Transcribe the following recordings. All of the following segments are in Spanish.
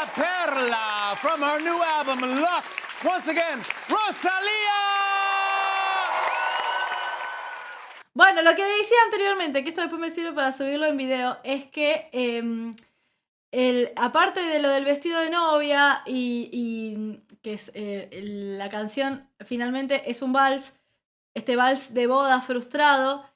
La Perla from her new album Lux. Once again, Rosalía. Bueno, lo que decía anteriormente, que esto después me sirve para subirlo en video, es que aparte de lo del vestido de novia y que es la canción finalmente es un vals, este vals de boda frustrado,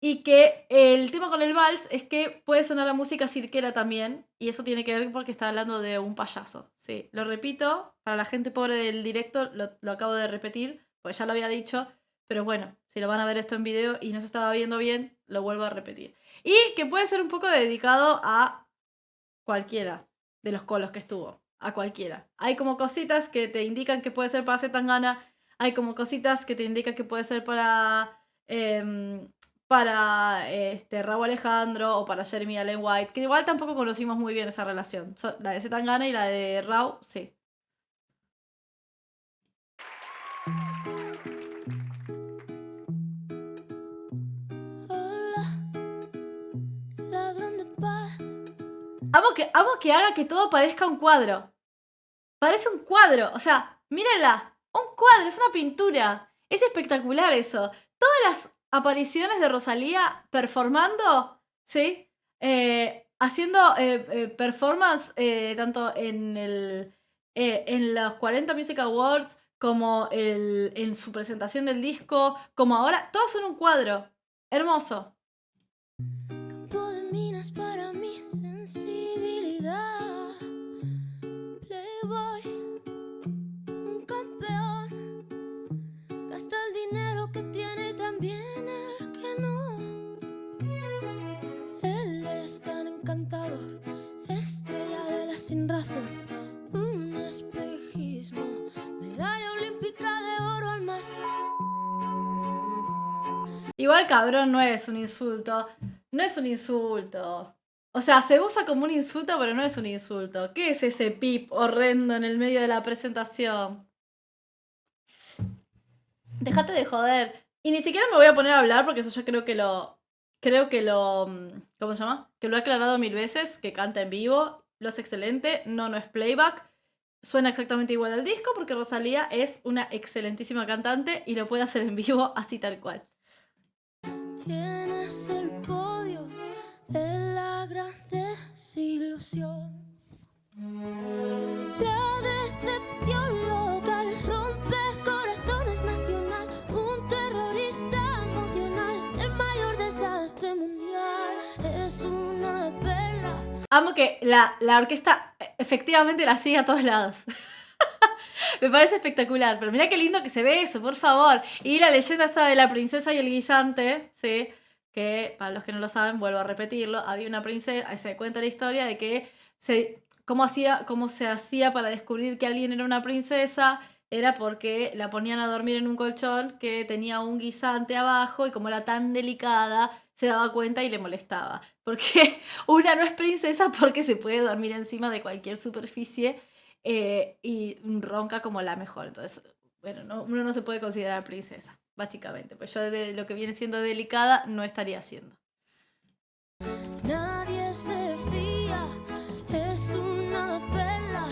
y que el tema con el vals es que puede sonar la música cirquera también, y eso tiene que ver porque está hablando de un payaso. Sí, lo repito, para la gente pobre del directo lo acabo de repetir, pues ya lo había dicho, pero bueno, si lo van a ver esto en video y no se estaba viendo bien, lo vuelvo a repetir. Y que puede ser un poco dedicado a cualquiera de los colos que estuvo, a cualquiera. Hay como cositas que te indican que puede ser para Zetangana, hay como cositas que te indican que puede ser para Rauw Alejandro o para Jeremy Allen White, que igual tampoco conocimos muy bien esa relación. La de Zetangana y la de Rauw, sí. Amo que haga que todo parezca un cuadro. Parece un cuadro. O sea, mírenla. Un cuadro, es una pintura. Es espectacular eso. Todas las apariciones de Rosalía performando, ¿sí? Haciendo performance tanto en los 40 Music Awards como en su presentación del disco, como ahora. Todas son un cuadro. Hermoso. Campo de minas para mi sensibilidad. Playboy, un campeón. Gasta el dinero que tiene también el que no. Él es tan encantador, estrella de la sin razón. Un espejismo, medalla olímpica de oro al más. Igual cabrón no es un insulto. No es un insulto. O sea, se usa como un insulto, pero no es un insulto. ¿Qué es ese pip horrendo en el medio de la presentación? Déjate de joder. Y ni siquiera me voy a poner a hablar porque eso ya creo que lo... ¿Cómo se llama? Que lo he aclarado 1000 veces, que canta en vivo. Lo es excelente, no es playback. Suena exactamente igual al disco porque Rosalía es una excelentísima cantante y lo puede hacer en vivo así tal cual. Tienes el podio de la gran desilusión. La decepción local rompe corazones nacional. Un terrorista emocional, el mayor desastre mundial. Es una perla. Amo que la orquesta efectivamente la sigue a todos lados. Me parece espectacular, pero mira qué lindo que se ve eso, por favor. Y la leyenda está de la princesa y el guisante, ¿sí? Que, para los que no lo saben, vuelvo a repetirlo, había una princesa, se cuenta la historia de que cómo se hacía para descubrir que alguien era una princesa, era porque la ponían a dormir en un colchón que tenía un guisante abajo y como era tan delicada, se daba cuenta y le molestaba. Porque una no es princesa porque se puede dormir encima de cualquier superficie y ronca como la mejor. Entonces, bueno, uno no se puede considerar princesa, básicamente. Pues yo de lo que viene siendo delicada no estaría haciendo. Nadie se fía, es una perla,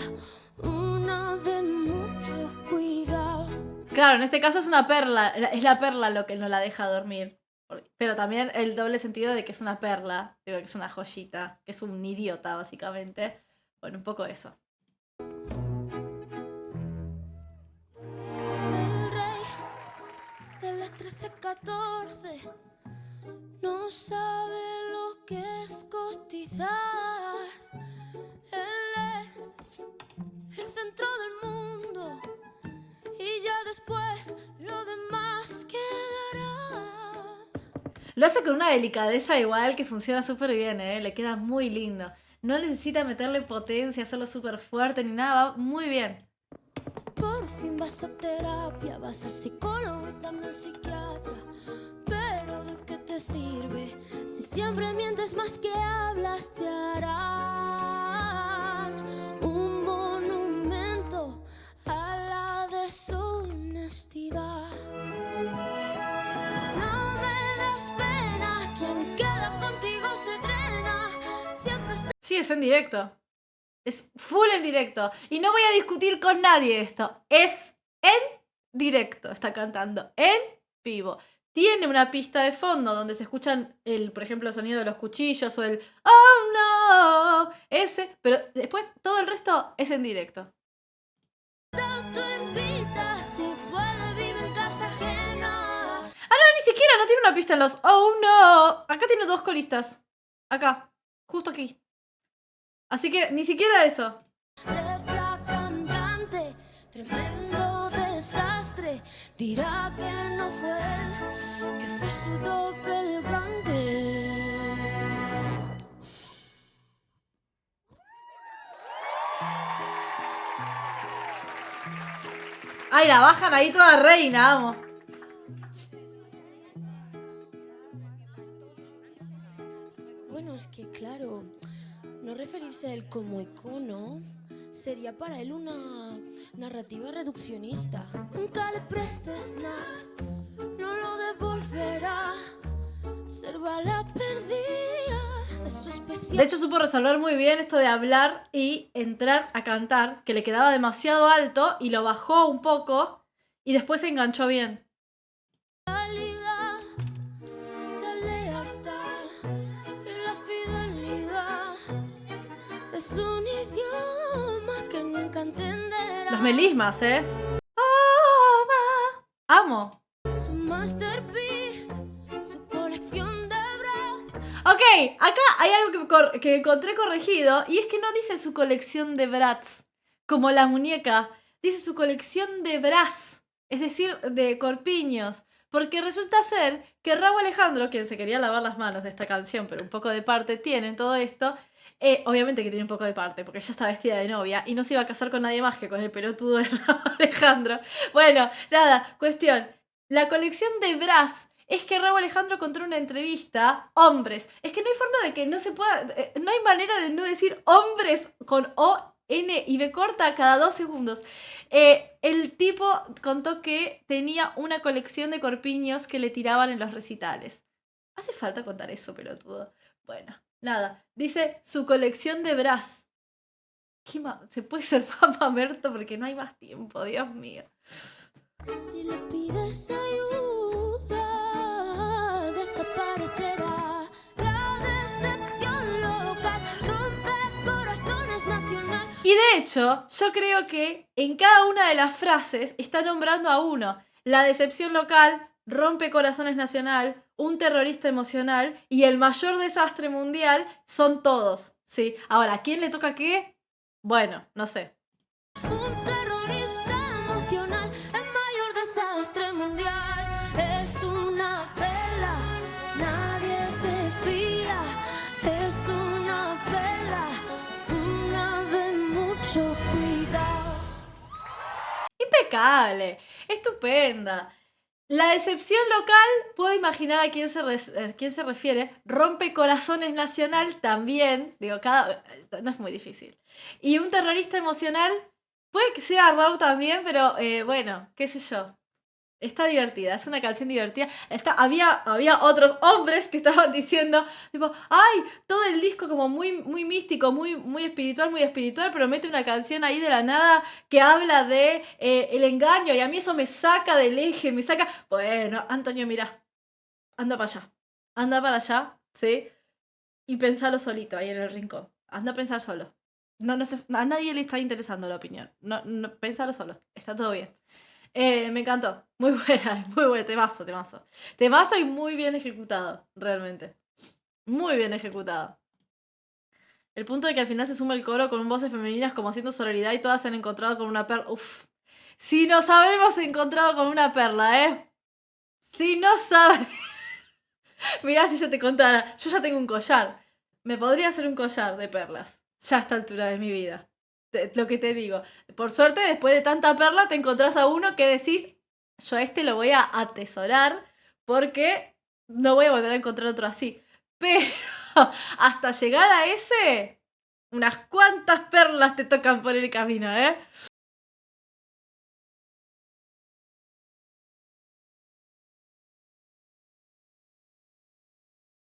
una de mucho cuidado. Claro, en este caso es una perla, es la perla lo que no la deja dormir. Pero también el doble sentido de que es una perla, digo que es una joyita, que es un idiota, básicamente. Bueno, un poco eso. El rey de las 13-14 no sabe lo que es cotizar. Él es el centro del mundo y ya después lo demás quedará. Lo hace con una delicadeza igual que funciona súper bien, le queda muy lindo. No necesita meterle potencia, hacerlo súper fuerte ni nada, va muy bien. Por fin vas a terapia, vas a psicólogo y también psiquiatra. Pero ¿de qué te sirve si siempre mientes más que hablas? Te harán un monumento a la deshonestidad. No me das pena, quien queda contigo se drena. Siempre se... Sí, es en directo. Es full en directo. Y no voy a discutir con nadie esto. Es en directo. Está cantando en vivo. Tiene una pista de fondo donde se escuchan, por ejemplo, el sonido de los cuchillos o el "Oh no", ese. Pero después todo el resto es en directo. Ni siquiera no tiene una pista en los "Oh no". Acá tiene 2 coristas. Acá. Justo aquí. Así que ni siquiera eso. Cantante, tremendo desastre. Dirá que no fue él, que fue su doppelganger. Ay, la bajan ahí toda reina, vamos. Bueno, es que claro, no referirse a él como icono sería para él una narrativa reduccionista. Nunca le prestes nada, no lo devolverá. Ser bala perdida es su especial. De hecho, supo resolver muy bien esto de hablar y entrar a cantar, que le quedaba demasiado alto y lo bajó un poco y después se enganchó bien. La lealtad y la fidelidad es un idioma que nunca entenderá. Los melismas, ¿eh? Oh, amo. Su masterpiece, su colección de Ok, acá hay algo que encontré corregido y es que no dice su colección de brats, como la muñeca, dice su colección de bras, es decir, de corpiños, porque resulta ser que Rauw Alejandro, quien se quería lavar las manos de esta canción, pero un poco de parte tiene en todo esto, obviamente que tiene un poco de parte, porque ella está vestida de novia y no se iba a casar con nadie más que con el pelotudo de Rauw Alejandro. Bueno, nada, cuestión, la colección de bras es que Rauw Alejandro contó en una entrevista hombres. Es que no hay forma de que no se pueda... no hay manera de no decir hombres con O, N y B corta cada 2 segundos. El tipo contó que tenía una colección de corpiños que le tiraban en los recitales. ¿Hace falta contar eso, pelotudo? Bueno, nada. Dice su colección de bras. ¿Se puede ser más mamerto? Porque no hay más tiempo, Dios mío. Si le pides ayuda, desaparecerá la decepción local, rompe corazones nacional. Y de hecho, yo creo que en cada una de las frases está nombrando a uno. La decepción local, rompe corazones nacional, un terrorista emocional y el mayor desastre mundial son todos. ¿Sí? Ahora, ¿a quién le toca qué? Bueno, no sé. Un terrorista emocional, el mayor desastre mundial. Es una vela, nadie se fía. Es una vela, una de mucho cuidado. Impecable, estupenda. La decepción local, puedo imaginar a quién se refiere. Rompe corazones nacional también. Digo, no es muy difícil. Y un terrorista emocional, puede que sea Rauw también, pero bueno, qué sé yo. Está divertida, es una canción divertida. Había otros hombres que estaban diciendo, tipo, ay, todo el disco como muy, muy místico, muy espiritual, pero mete una canción ahí de la nada que habla de el engaño y a mí eso me saca del eje, me saca... Bueno, Antonio, mira, anda para allá, ¿sí? Y pensalo solito ahí en el rincón. Anda a pensar solo. A nadie le está interesando la opinión. No, pensalo solo, está todo bien. Me encantó. Muy buena, temazo. Temazo y muy bien ejecutado, realmente. Muy bien ejecutado. El punto de que al final se suma el coro con voces femeninas como haciendo sororidad y todas se han encontrado con una perla. Uf. Si nos habremos encontrado con una perla, ¿eh? Si no sabes... Mirá, si yo te contara, yo ya tengo un collar. Me podría hacer un collar de perlas. Ya a esta altura de mi vida. Lo que te digo. Por suerte, después de tanta perla, te encontrás a uno que decís, yo a lo voy a atesorar porque no voy a volver a encontrar otro así. Pero hasta llegar a ese, unas cuantas perlas te tocan por el camino, ¿eh?